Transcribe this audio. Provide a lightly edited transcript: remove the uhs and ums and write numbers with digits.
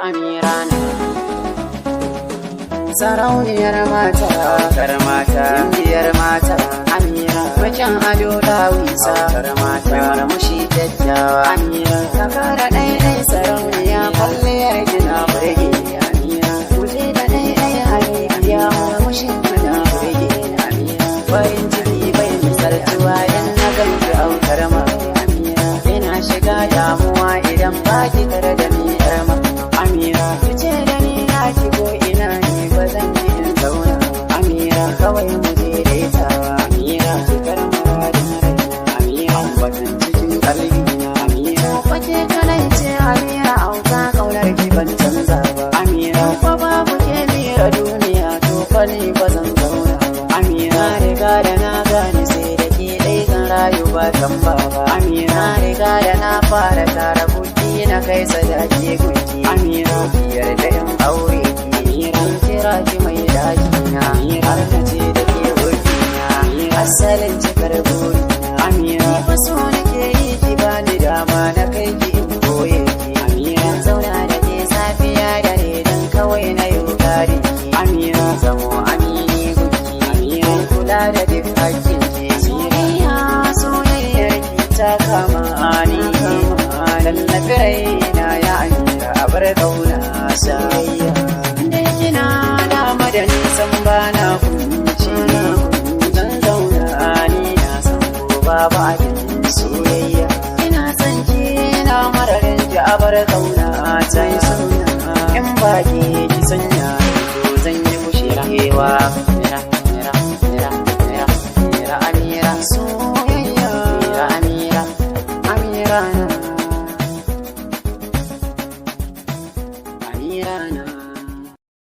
Amirana. Sarauniyar mata, kar mata, indiyar mata, Amira. Macen ado dawisa, kar mata, murmushi kyakkyawa, Amira. Kakara ɗaiɗai sarauniya, kwalliyar kina burge, Amira. Kuje da ɗaiɗai halibiya, murmushin kina burge, Amira. Farin ciki bai misaltuwa in na ganki autar ma, Amira. Ina shiga damuwa idan baki tare da ni yar ma, Amira. Fice da ni naki ko ina ne ba zan ji in zauna, Amira. Kawai mu je daitawa, Amira. Cikar muradin rai, Amira. Watan cikin kalbi na, Amira. Kwace kalai ce, Amira. Auta kaunar ki ban canza ba, Amira. Fa babu ke mira duniya to fa ni ba zan zauna ba, Amira. Riga da na gane sai da ke dai zan rayu ba tamba ba, Amira. Riga da na fara tara kuɗi na kai sadaki gunki, Amira. Yarda in aure ki, Amira. Kira ki mai daji na, Amira. Har na ce da ke wurfi na, Amira. Asalin cikar buri na, Amira. Ni fa so nake yi ki bani dama na kai ki in koye ki, Amira. Zauna da ke safiya da dan kawai na yau gari ki, Amira. Zamo amini gunki, Amira. Kula da duk hakkin ki, soyayya soyayyar ki ta kama ni, lallafi raina ya Amira. A bar kauna sayayya da kina dama da nisan bana kunci, zan zauna ni na san ko babu abin soyayya. Ina san ki na mararin ki a bar kauna ta yi suna, in ba ki sanya to zan yi kushe rahewa, mira mira mira mira mira Amira. Soyayya mira Amira, Amira na, Amira na.